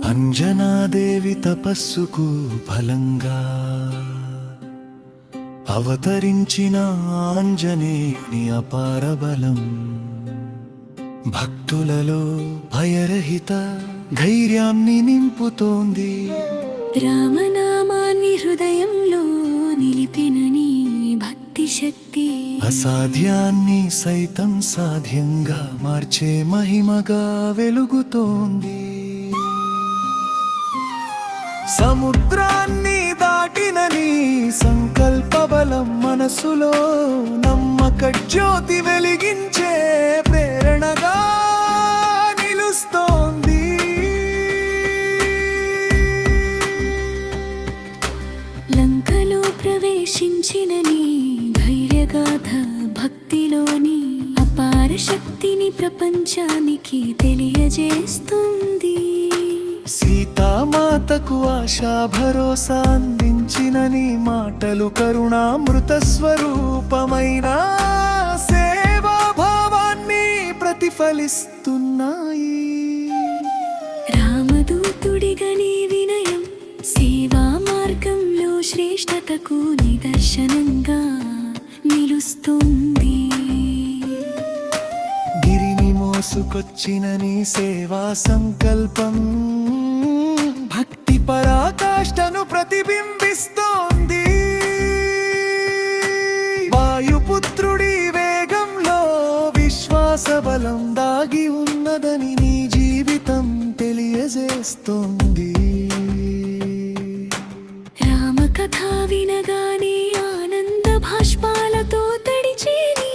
అంజనాదేవి తపస్సుకు ఫలంగా అవతరించిన ఆంజనేయుని అపార బలం భక్తులలో భయరహిత ధైర్యాన్ని నింపుతోంది. రామనామాన్ని హృదయంలో నిలిపినని భక్తి శక్తి అసాధ్యాన్ని సైతం సాధ్యంగా మార్చే మహిమగా వెలుగుతోంది. సముద్రాన్ని దాటినని సంకల్ప బలం మనసులో నమ్మక జ్యోతి వెలిగించే ప్రేరణగా నిలుస్తోంది. లంకలో ప్రవేశించినని ధైర్యగాథ భక్తిలోని అపార శక్తిని ప్రపంచానికి తెలియజేస్తుంది. సీతామాతకు ఆశా భరోసా అందించినని మాటలు కరుణామృత స్వరూపమైన సేవాభావాన్ని ప్రతిఫలిస్తున్నాయి. రామదూతుడిగా నీ వినయం సేవా మార్గంలో శ్రేష్టతకు నిదర్శనంగా నిలుస్తుంది. గిరిని మోసుకొచ్చిన నీ సేవా సంకల్పం భక్తి పరాకాష్ఠను ప్రతిబింబిస్తోంది. వాయుపుత్రుడి వేగంలో విశ్వాస బలం దాగి ఉన్నదని నీ జీవితం తెలియజేస్తోంది. రామకథ వినగానే ఆనంద భాష్పాలతో తడిచేని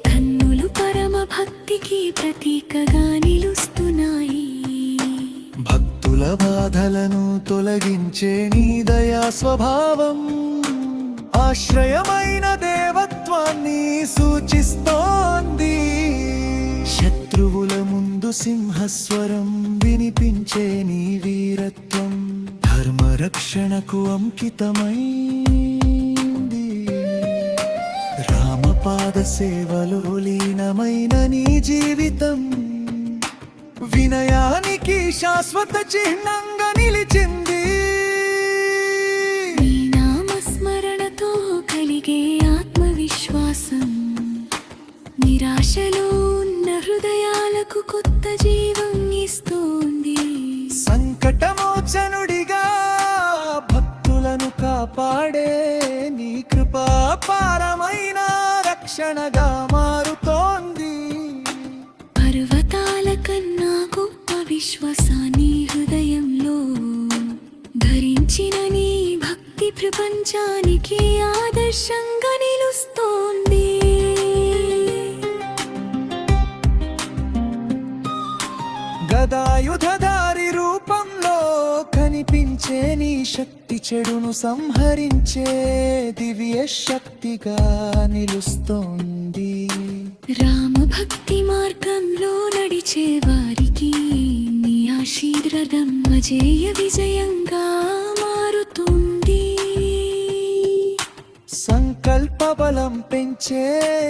కన్నులు పరమ భక్తికి ప్రతీకగా నిలుస్తున్నాయి. భక్తుల బాధలను తొలగించే నీ దయా స్వభావం ఆశ్రయమైన దేవత్వాన్ని సూచిస్తోంది. శత్రువుల ముందు సింహస్వరం వినిపించే నీ వీరత్వం ధర్మరక్షణకు అంకితమైంది. రామపాద సేవలో లీనమైన నీ జీవితం వినయానికి శాశ్వత చిహ్నంగా నిలిచింది. నీ నామస్మరణతో కలిగే ఆత్మవిశ్వాసం నిరాశలో ఉన్న హృదయాలకు కొత్త జీవం ఇస్తోంది. సంకటమోచనుడిగా భక్తులను కాపాడే నీ కృపాపారమైన రక్షణగా మారుతోంది. పర్వతాల కన్నా గొప్ప విశ్వాసాన్ని హృదయంలో ధరించిన నీ భక్తి ప్రపంచానికి ఆదర్శంగా నిలుస్తోంది. గదాయుధధారి రూపంలో కనిపించే నీ శక్తి చెడును సంహరించే దివ్య శక్తిగా నిలుస్తోంది. రామ భక్తి మార్గంలో నడిచే వారికి నీ ఆశీర్వాదం అజేయ విజయంగా మారుతుంది. సంకల్ప బలం పెంచే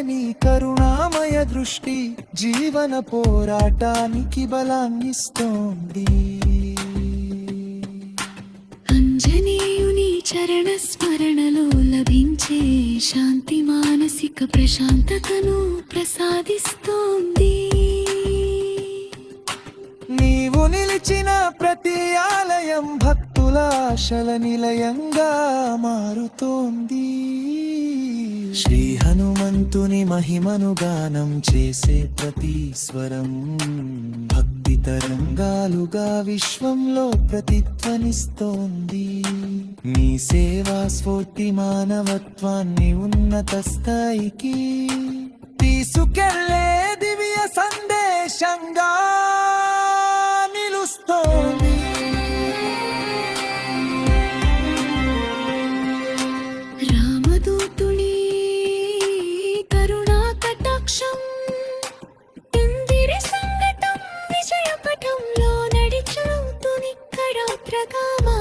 నీ కరుణామయ దృష్టి జీవన పోరాటానికి బలాన్నిస్తోంది. అంజనేయుని చరణ స్మరణలో లభించే శాంతి మానసిక ప్రశాంతతను ప్రసాదిస్తోంది. నీవు నిలిచిన ప్రతి ఆలయం భక్తుల ఆశల నిలయంగా మారుతోంది. శ్రీ హనుమంతుని మహిమను గానం చేసే ప్రతి స్వరం భక్తి తరంగాలుగా విశ్వంలో ప్రతిధ్వనిస్తోంది. నీ సేవా స్ఫూర్తి మానవత్వాన్ని ఉన్నత స్థాయికి తీసుకెళ్లే దివ్య సందేశంగా నిలుస్తోంది. రామదూతుని కరుణా కటాక్షం సంఘటం విజయపటంలో నడిచవుతునిక్కడ ప్రగామా